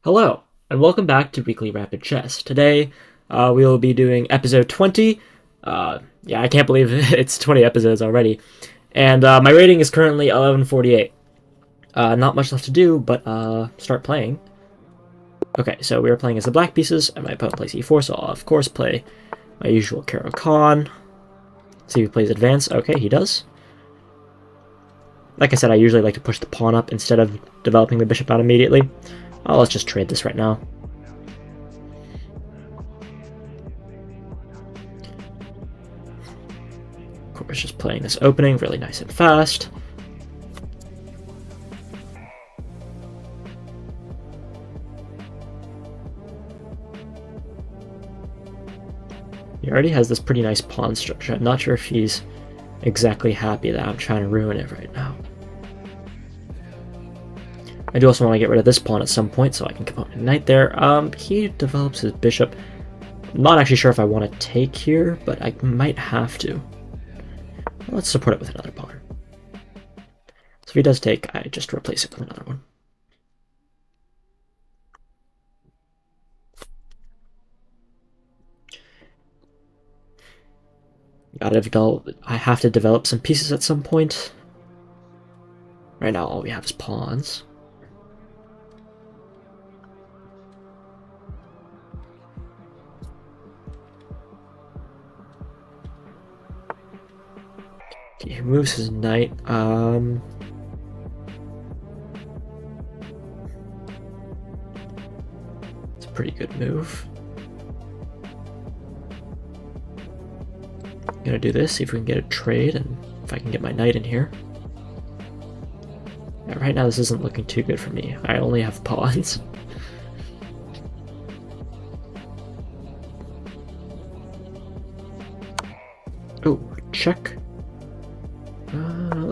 Hello, and welcome back to Weekly Rapid Chess. Today, we will be doing episode 20. Yeah, I can't believe it's 20 episodes already. And my rating is currently 1148. Not much left to do, but start playing. Okay, so we are playing as the black pieces, and my opponent plays e4, so I'll of course play my usual Caro Kann. See if he plays advance. Okay, he does. Like I said, I usually like to push the pawn up instead of developing the bishop out immediately. Oh, let's just trade this right now. Of course, just playing this opening really nice and fast. He already has this pretty nice pawn structure. I'm not sure if he's exactly happy that I'm trying to ruin it right now. I do also want to get rid of this pawn at some point so I can come up with a knight there. He develops his bishop. I'm not actually sure if I want to take here, but I might have to. Well, let's support it with another pawn. So if he does take, I just replace it with another one. I have to develop some pieces at some point. Right now all we have is pawns. He moves his knight. It's a pretty good move. I'm gonna do this, see if we can get a trade, and if I can get my knight in here. Yeah, right now this isn't looking too good for me. I only have pawns. Oh, check.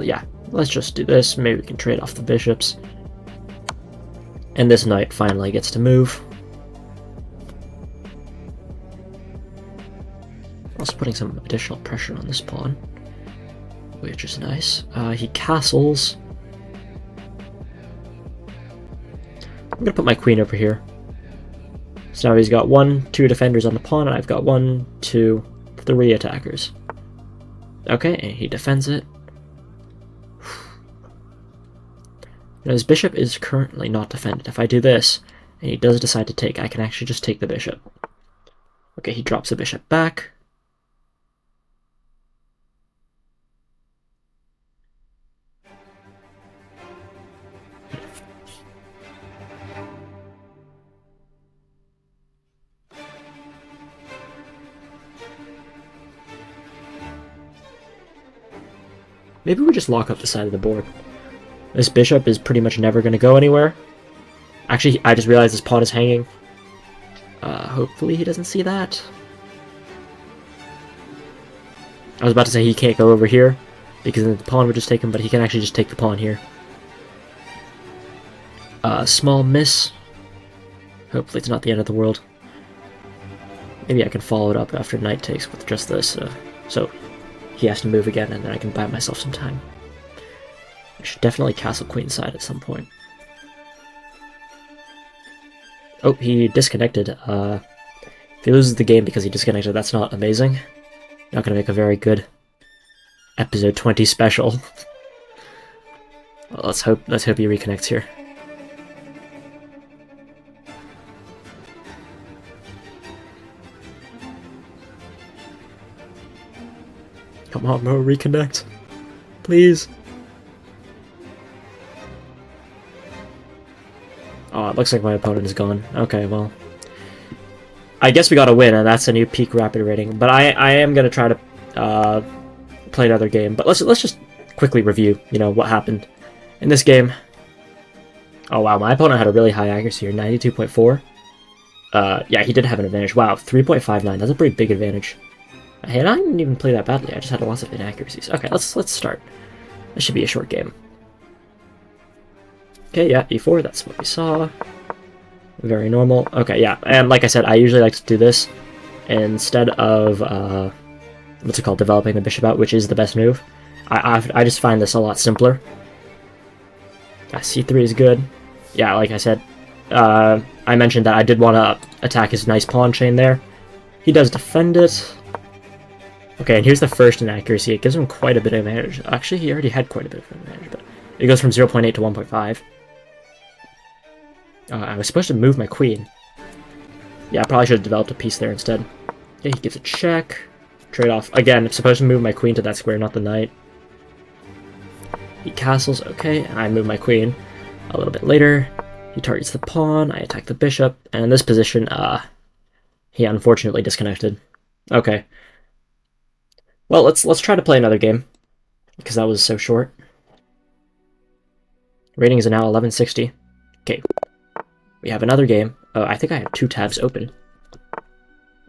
Yeah, let's just do this. Maybe we can trade off the bishops. And this knight finally gets to move. Also putting some additional pressure on this pawn, which is nice. He castles. I'm gonna put my queen over here. So now he's got 1, 2 defenders on the pawn, and I've got 1, 2, 3 attackers. Okay, and he defends it. Now his bishop is currently not defended. If I do this, and he does decide to take, I can actually just take the bishop. Okay, he drops the bishop back. Maybe we just lock up the side of the board. This bishop is pretty much never going to go anywhere. Actually, I just realized this pawn is hanging. Hopefully he doesn't see that. I was about to say he can't go over here, because then the pawn would just take him, but he can actually just take the pawn here. Small miss. Hopefully it's not the end of the world. Maybe I can follow it up after knight takes with just this, so he has to move again, and then I can buy myself some time. I should definitely castle queenside at some point. Oh, he disconnected. If he loses the game because he disconnected, that's not amazing. Not gonna make a very good episode 20 special. Well, let's hope he reconnects here. Come on, bro, reconnect. Please. Oh, it looks like my opponent is gone. Okay, well. I guess we got a win, and that's a new peak rapid rating. But I am going to try to play another game. But let's just quickly review, what happened in this game. Oh, wow, my opponent had a really high accuracy here, 92.4. Yeah, he did have an advantage. Wow, 3.59. That's a pretty big advantage. And I didn't even play that badly. I just had lots of inaccuracies. Okay, let's start. This should be a short game. Okay, yeah, e4, that's what we saw. Very normal. Okay, yeah, and like I said, I usually like to do this instead of, what's it called, developing the bishop out, which is the best move. I just find this a lot simpler. c3 is good. Yeah, like I said, I mentioned that I did want to attack his nice pawn chain there. He does defend it. Okay, and here's the first inaccuracy. It gives him quite a bit of advantage. Actually, he already had quite a bit of advantage, but it goes from 0.8 to 1.5. I was supposed to move my queen. Yeah, I probably should have developed a piece there instead. Okay, he gives a check. Trade off. Again, I'm supposed to move my queen to that square, not the knight. He castles, okay, and I move my queen. A little bit later, he targets the pawn, I attack the bishop, and in this position, he unfortunately disconnected. Okay. Well, let's try to play another game, because that was so short. Ratings are now 1160. Okay. We have another game. I think I have 2 tabs open.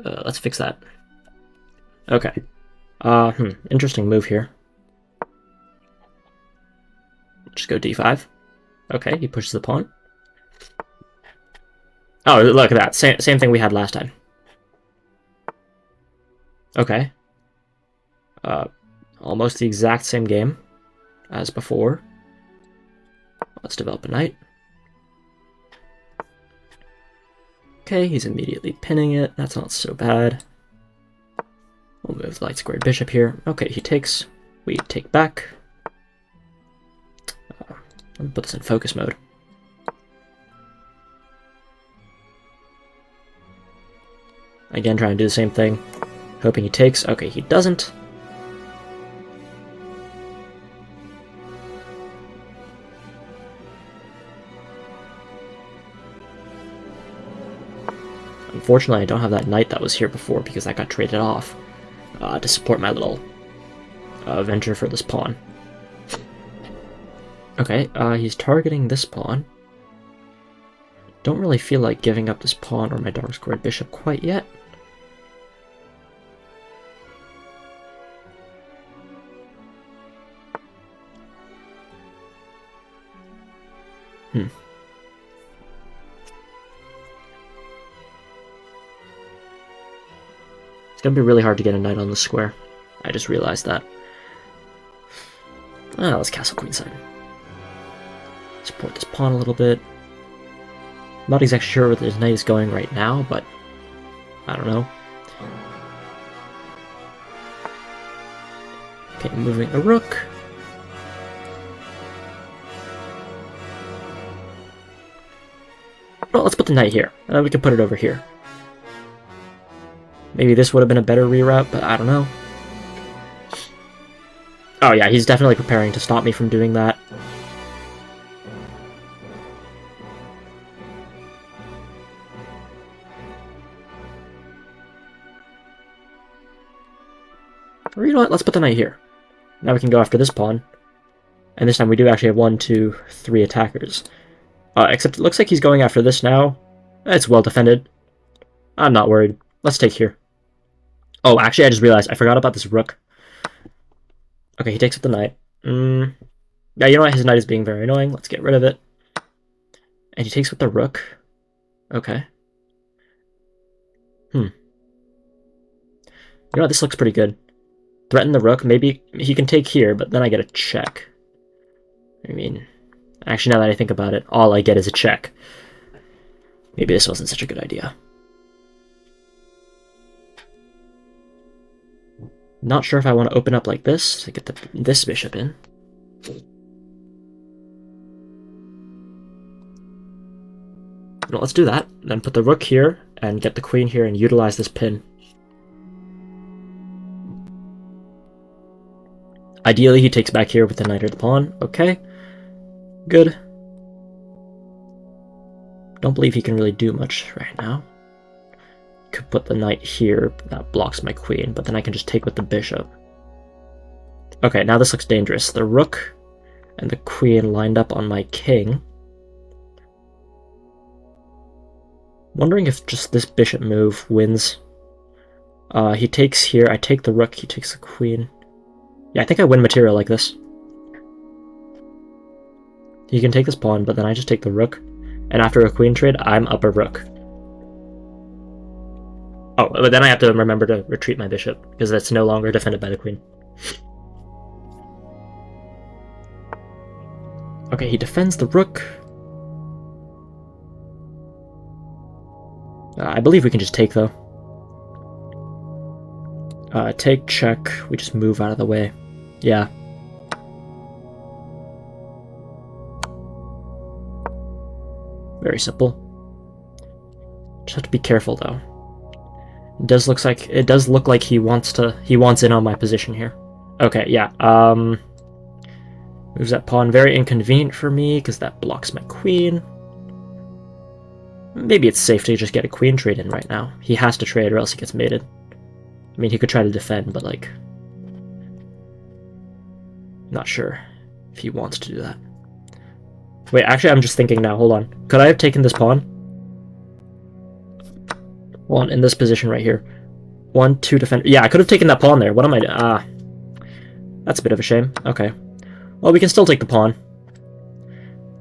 Let's fix that. Okay. Interesting move here. Just go d5. Okay, he pushes the pawn. Oh, look at that. Same thing we had last time. Okay. Almost the exact same game as before. Let's develop a knight. Okay, he's immediately pinning it. That's not so bad. We'll move the light squared bishop here. Okay, he takes. We take back. Let me put this in focus mode. Again, trying to do the same thing. Hoping he takes. Okay, he doesn't. Unfortunately, I don't have that knight that was here before because that got traded off to support my little venture for this pawn. Okay, he's targeting this pawn. Don't really feel like giving up this pawn or my dark squared bishop quite yet. It's gonna be really hard to get a knight on the square. I just realized that. Let's castle queenside. Support this pawn a little bit. I'm not exactly sure where this knight is going right now, but I don't know. Okay, moving a rook. Well, let's put the knight here. We can put it over here. Maybe this would have been a better reroute, but I don't know. Oh yeah, he's definitely preparing to stop me from doing that. Or you know what, let's put the knight here. Now we can go after this pawn. And this time we do actually have 1, 2, 3 attackers. Except it looks like he's going after this now. It's well defended. I'm not worried. Let's take here. Oh, actually I just realized I forgot about this rook. Okay, he takes with the knight. Yeah, you know what? His knight is being very annoying. Let's get rid of it. And he takes with the rook. Okay. You know what? This looks pretty good. Threaten the rook. Maybe he can take here, but then I get a check. I mean, actually, now that I think about it, all I get is a check. Maybe this wasn't such a good idea. Not sure if I want to open up like this to get this bishop in. No, let's do that. Then put the rook here and get the queen here and utilize this pin. Ideally, he takes back here with the knight or the pawn. Okay. Good. Don't believe he can really do much right now. Could put the knight here. That blocks my queen, but then I can just take with the bishop. Okay, now this looks dangerous. The rook and the queen lined up on my king. Wondering if just this bishop move wins. He takes here. I take the rook. He takes the queen. Yeah, I think I win material like this. He can take this pawn, but then I just take the rook. And after a queen trade, I'm up a rook. Oh, but then I have to remember to retreat my bishop, because that's no longer defended by the queen. Okay, he defends the rook. I believe we can just take, though. Take, check. We just move out of the way. Yeah. Very simple. Just have to be careful, though. It does look like he wants in on my position here. Okay, yeah. Moves that pawn. Very inconvenient for me because that blocks my queen. Maybe it's safe to just get a queen trade in right now. He has to trade or else he gets mated. I mean, he could try to defend, but like, not sure if he wants to do that. Wait, actually, I'm just thinking now. Hold on. Could I have taken this pawn? Well, in this position right here. 1, 2 defend. Yeah, I could have taken that pawn there. What am I doing? Ah, that's a bit of a shame. Okay. Well, we can still take the pawn.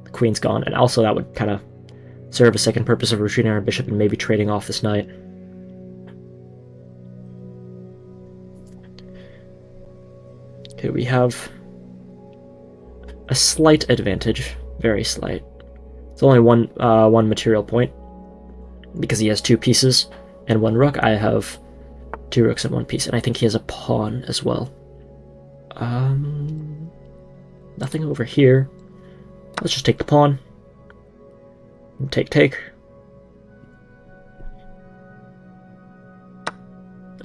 The queen's gone, and also that would kind of serve a second purpose of retreating our bishop and maybe trading off this knight. Okay, we have a slight advantage. Very slight. It's only one material point. Because he has 2 pieces and 1 rook, I have 2 rooks and 1 piece, and I think he has a pawn as well. Nothing over here. Let's just take the pawn. Take.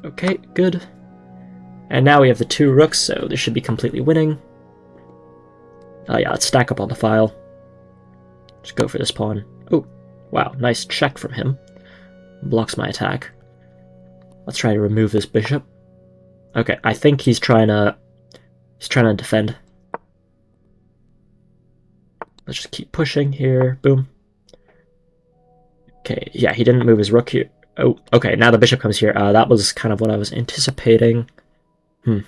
Okay, good. And now we have the 2 rooks, so this should be completely winning. Yeah, let's stack up on the file. Just go for this pawn. Oh, wow, nice check from him. Blocks my attack. Let's try to remove this bishop. Okay, I think he's trying to defend. Let's just keep pushing here. Boom. Okay, yeah, he didn't move his rook here. Oh, okay, now the bishop comes here. That was kind of what I was anticipating. Okay,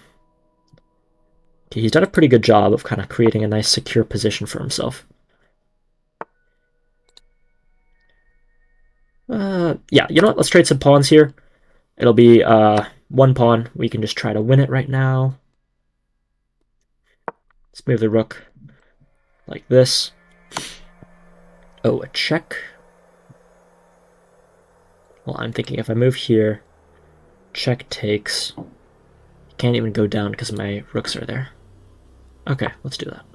he's done a pretty good job of kind of creating a nice secure position for himself. Yeah, you know what? Let's trade some pawns here. It'll be 1 pawn. We can just try to win it right now. Let's move the rook like this. Oh, a check. Well, I'm thinking if I move here, check takes. Can't even go down because my rooks are there. Okay, let's do that.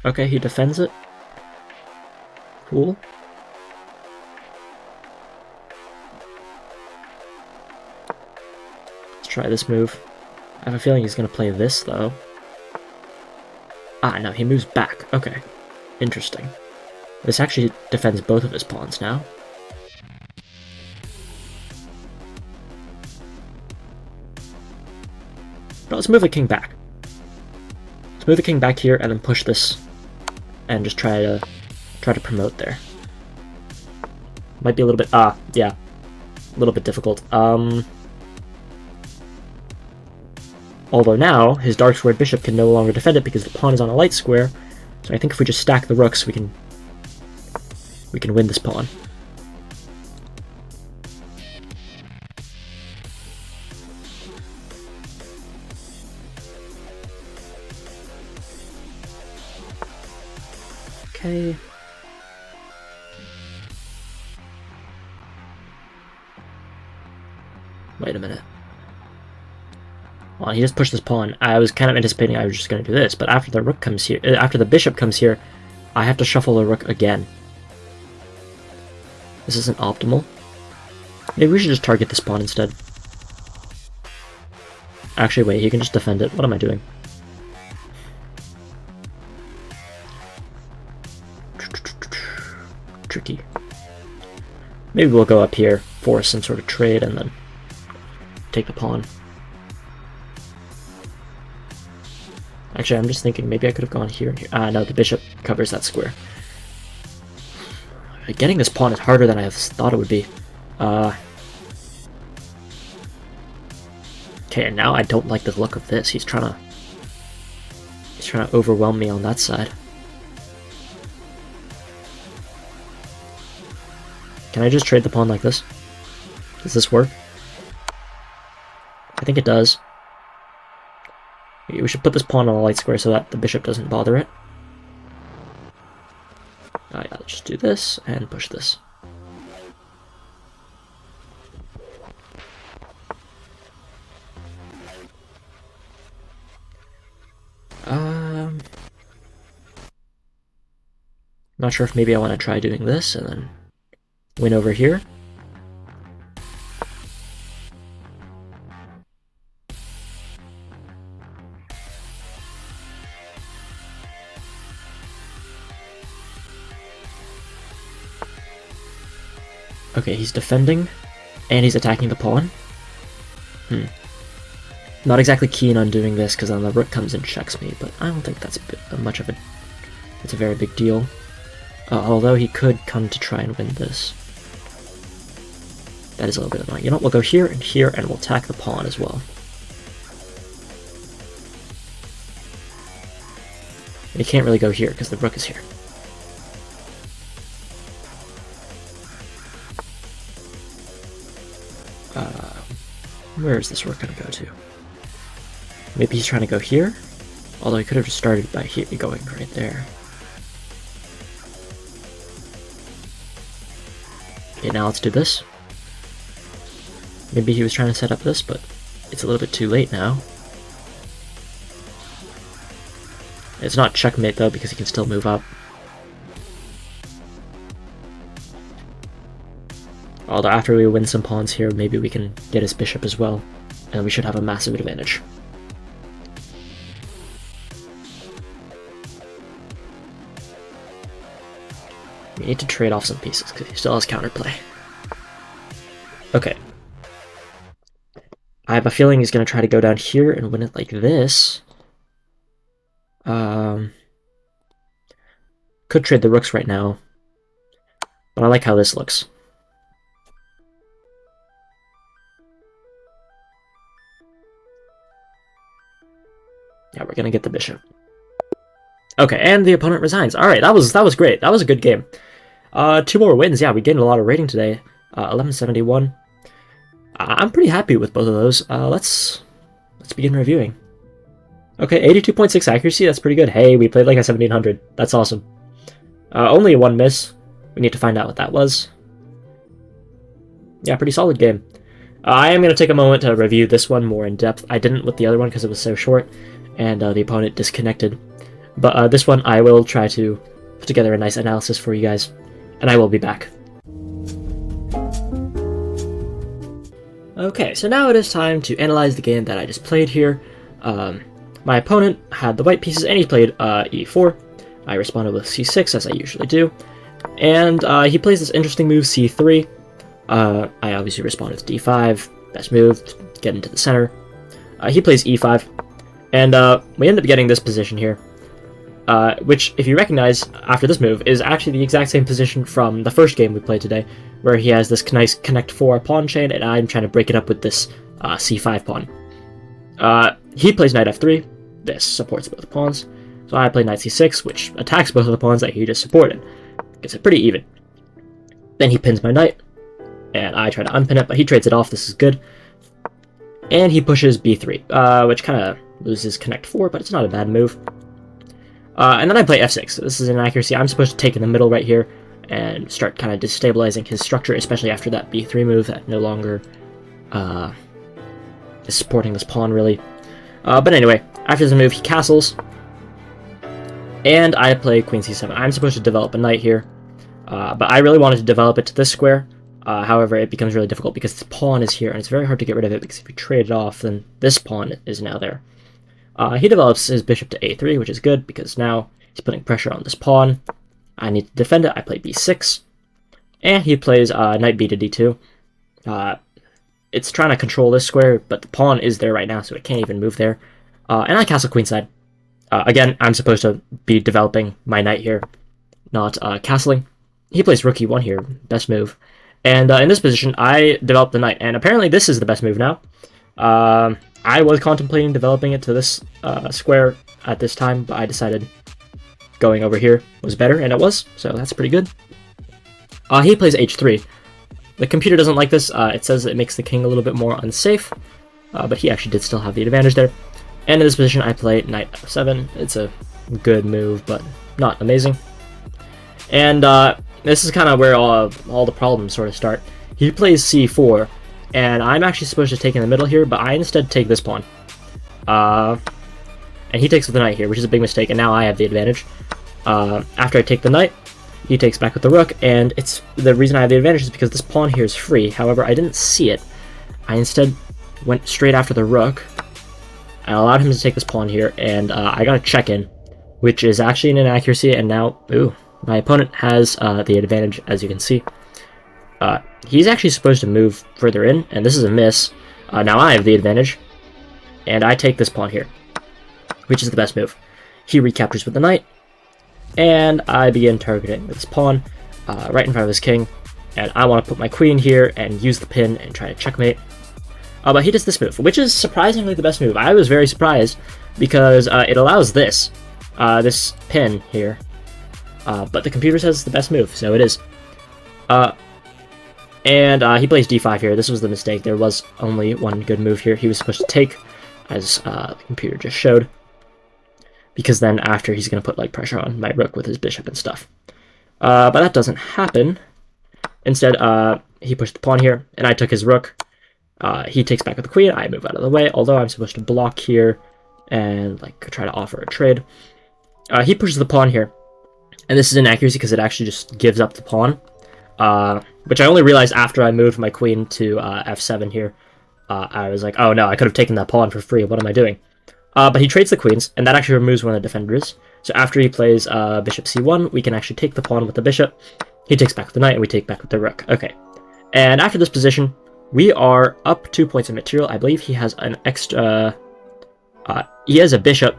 Okay, he defends it. Cool. Let's try this move. I have a feeling he's going to play this, though. Ah, no, he moves back. Okay. Interesting. This actually defends both of his pawns now. But let's move the king back. Let's move the king back here and then push this and just try to promote there. Might be a little bit yeah. A little bit difficult. Although now his dark squared bishop can no longer defend it because the pawn is on a light square. So I think if we just stack the rooks, we can win this pawn. Okay. Wait a minute. Well, he just pushed this pawn. I was kind of anticipating I was just going to do this, but after the rook comes here, after the bishop comes here, I have to shuffle the rook again. This isn't optimal. Maybe we should just target this pawn instead. Actually, wait, he can just defend it. What am I doing? Tricky. Maybe we'll go up here, force some sort of trade, and then take the pawn. Actually, I'm just thinking maybe I could have gone here and here. Ah, no, the bishop covers that square. Getting this pawn is harder than I thought it would be. Okay, and now I don't like the look of this. He's trying to overwhelm me on that side. Can I just trade the pawn like this? Does this work? I think it does. We should put this pawn on a light square so that the bishop doesn't bother it. Yeah, let's just do this and push this. Not sure if maybe I want to try doing this and then win over here. Okay, he's defending, and he's attacking the pawn. Not exactly keen on doing this because then the rook comes and checks me, but I don't think that's much of a... It's a very big deal. Although he could come to try and win this. That is a little bit annoying. You know what, we'll go here, and we'll attack the pawn as well. We can't really go here because the rook is here. Where is this rook going to go to? Maybe he's trying to go here? Although he could have just started by here, going right there. Okay, now let's do this. Maybe he was trying to set up this, but it's a little bit too late now. It's not checkmate though, because he can still move up. Although after we win some pawns here, maybe we can get his bishop as well, and we should have a massive advantage. We need to trade off some pieces, because he still has counterplay. Okay. I have a feeling he's going to try to go down here and win it like this. Could trade the rooks right now, but I like how this looks. Yeah, we're gonna get the bishop. Okay, and the opponent resigns. All right, that was great. That was a good game. 2 more wins. Yeah, we gained a lot of rating today. 1171. I'm pretty happy with both of those. Let's begin reviewing. Okay, 82.6 accuracy. That's pretty good. Hey, we played like a 1700. That's awesome. Only 1 miss. We need to find out what that was. Yeah, pretty solid game. I am going to take a moment to review this one more in depth. I didn't with the other one because it was so short, and the opponent disconnected. But this one, I will try to put together a nice analysis for you guys, and I will be back. Okay, so now it is time to analyze the game that I just played here. My opponent had the white pieces, and he played e4. I responded with c6, as I usually do. And he plays this interesting move, c3. I obviously responded with d5. Best move, get into the center. He plays e5. And we end up getting this position here. Which, if you recognize, after this move, is actually the exact same position from the first game we played today, where he has this nice connect 4 pawn chain, and I'm trying to break it up with this c5 pawn. He plays knight f3. This supports both pawns. So I play knight c6, which attacks both of the pawns that he just supported. Gets it pretty even. Then he pins my knight, and I try to unpin it, but he trades it off. This is good. And he pushes b3, which kind of loses connect 4, but it's not a bad move. And then I play f6. This is an accuracy. I'm supposed to take in the middle right here and start kind of destabilizing his structure, especially after that b3 move that no longer is supporting this pawn, really. But anyway, after this move, he castles, and I play queen c7. I'm supposed to develop a knight here, but I really wanted to develop it to this square. However, it becomes really difficult because this pawn is here, and it's very hard to get rid of it, because if you trade it off, then this pawn is now there. He develops his bishop to a3, which is good, because now he's putting pressure on this pawn. I need to defend it. I play b6, and he plays knight b to d2. It's trying to control this square, but the pawn is there right now, so it can't even move there. And I castle queenside. Again, I'm supposed to be developing my knight here, not castling. He plays rook e1 here, best move. And in this position, I developed the knight, and apparently this is the best move now. I was contemplating developing it to this square at this time, but I decided going over here was better, and it was, so that's pretty good. He plays h3. The computer doesn't like this. It says it makes the king a little bit more unsafe, but he actually did still have the advantage there. And in this position, I play knight f7. It's a good move, but not amazing. And this is kind of where all the problems sort of start. He plays c4, and I'm actually supposed to take in the middle here, but I instead take this pawn. And he takes with the knight here, which is a big mistake, and now I have the advantage. After I take the knight, he takes back with the rook, and the reason I have the advantage is because this pawn here is free. However, I didn't see it. I instead went straight after the rook. I allowed him to take this pawn here, and I got a check-in, which is actually an inaccuracy, and now, ooh, my opponent has the advantage, as you can see. He's actually supposed to move further in, and this is a miss. Now I have the advantage, and I take this pawn here, which is the best move. He recaptures with the knight, and I begin targeting this pawn right in front of his king, and I want to put my queen here and use the pin and try to checkmate. But he does this move, which is surprisingly the best move. I was very surprised because it allows this pin here, but the computer says it's the best move, so it is. And he plays d5 here. This was the mistake. There was only one good move here. He was supposed to take, as the computer just showed, because then after he's going to put like pressure on my rook with his bishop and stuff. But that doesn't happen. Instead, he pushed the pawn here, and I took his rook. He takes back with the queen. I move out of the way, although I'm supposed to block here and like try to offer a trade. He pushes the pawn here, and this is an inaccuracy because it actually just gives up the pawn, which I only realized after I moved my queen to f7 here. I was like, oh no, I could have taken that pawn for free. What am I doing? But he trades the queens, and that actually removes one of the defenders. So after he plays bishop c1, we can actually take the pawn with the bishop. He takes back with the knight, and we take back with the rook. Okay. And after this position, we are up 2 points of material. I believe he has an extra... he has a bishop.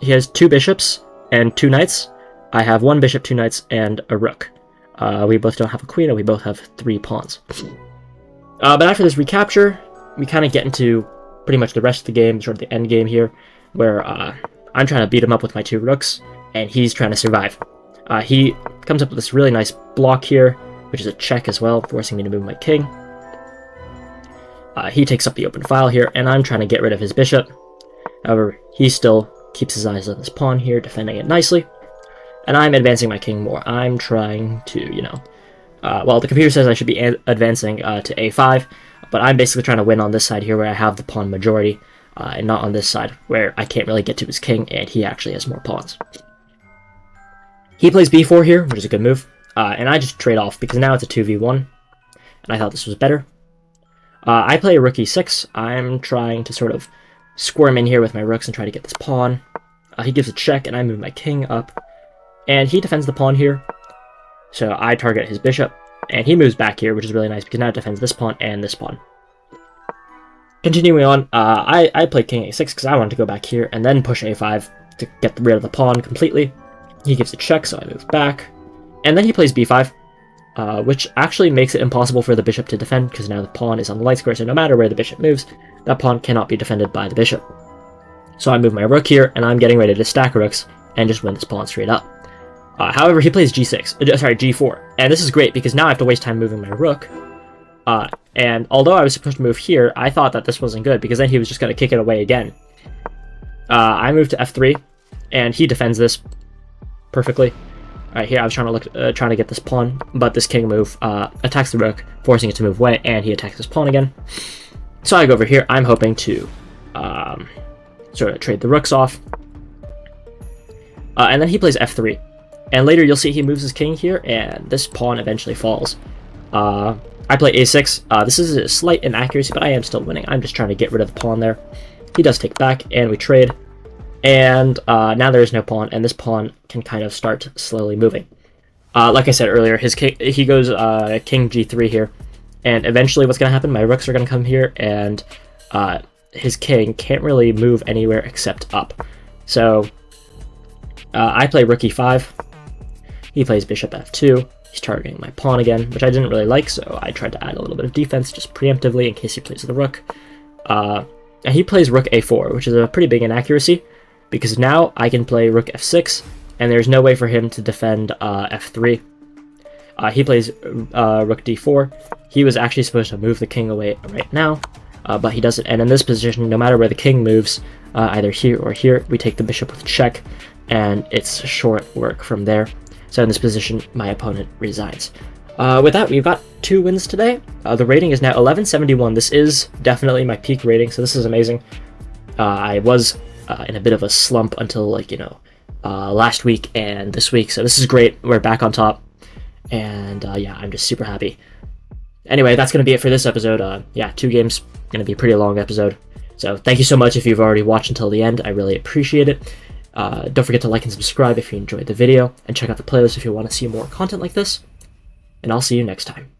He has 2 bishops and 2 knights. I have 1 bishop, 2 knights, and a rook. We both don't have a queen, and we both have 3 pawns. But after this recapture, we kind of get into pretty much the rest of the game, sort of the end game here, where I'm trying to beat him up with my 2 rooks, and he's trying to survive. He comes up with this really nice block here, which is a check as well, forcing me to move my king. He takes up the open file here, and I'm trying to get rid of his bishop. However, he still keeps his eyes on this pawn here, defending it nicely. And I'm advancing my king more. I'm trying to, you know... well, the computer says I should be advancing to a5, but I'm basically trying to win on this side here where I have the pawn majority, and not on this side where I can't really get to his king, and he actually has more pawns. He plays b4 here, which is a good move, and I just trade off because now it's a 2v1, and I thought this was better. I play rook e6. I'm trying to sort of squirm in here with my rooks and try to get this pawn. He gives a check, and I move my king up, and he defends the pawn here. So I target his bishop, and he moves back here, which is really nice because now it defends this pawn and this pawn. Continuing on, I play king a6 because I wanted to go back here and then push a5 to get rid of the pawn completely. He gives a check, so I move back. And then he plays b5, which actually makes it impossible for the bishop to defend because now the pawn is on the light square, so no matter where the bishop moves, that pawn cannot be defended by the bishop. So I move my rook here, and I'm getting ready to stack rooks and just win this pawn straight up. However, he plays g4, and this is great because now I have to waste time moving my rook. And although I was supposed to move here, I thought that this wasn't good because then he was just going to kick it away again. I move to f3, and he defends this perfectly. Here I was trying to get this pawn, but this king move attacks the rook, forcing it to move away, and he attacks this pawn again. So I go over here. I'm hoping to sort of trade the rooks off, and then he plays f3. And later you'll see he moves his king here, and this pawn eventually falls. I play a6. This is a slight inaccuracy, but I am still winning. I'm just trying to get rid of the pawn there. He does take back, and we trade. And now there is no pawn, and this pawn can kind of start slowly moving. Like I said earlier, his king, he goes king g3 here. And eventually what's going to happen, my rooks are going to come here, and his king can't really move anywhere except up. So I play rook e5. He plays bishop f2. He's targeting my pawn again, which I didn't really like, so I tried to add a little bit of defense just preemptively in case he plays the rook. And he plays rook a4, which is a pretty big inaccuracy, because now I can play rook f6, and there's no way for him to defend f3. He plays rook d4. He was actually supposed to move the king away right now, but he doesn't. And in this position, no matter where the king moves, either here or here, we take the bishop with check, and it's short work from there. So in this position, my opponent resigns. With that, we've got 2 wins today. The rating is now 1171. This is definitely my peak rating, so this is amazing. I was in a bit of a slump until, like, last week and this week, so this is great. We're back on top, and yeah, I'm just super happy. Anyway, that's going to be it for this episode. Yeah, 2 games, going to be a pretty long episode. So thank you so much if you've already watched until the end. I really appreciate it. Don't forget to like and subscribe if you enjoyed the video, and check out the playlist if you want to see more content like this. And I'll see you next time.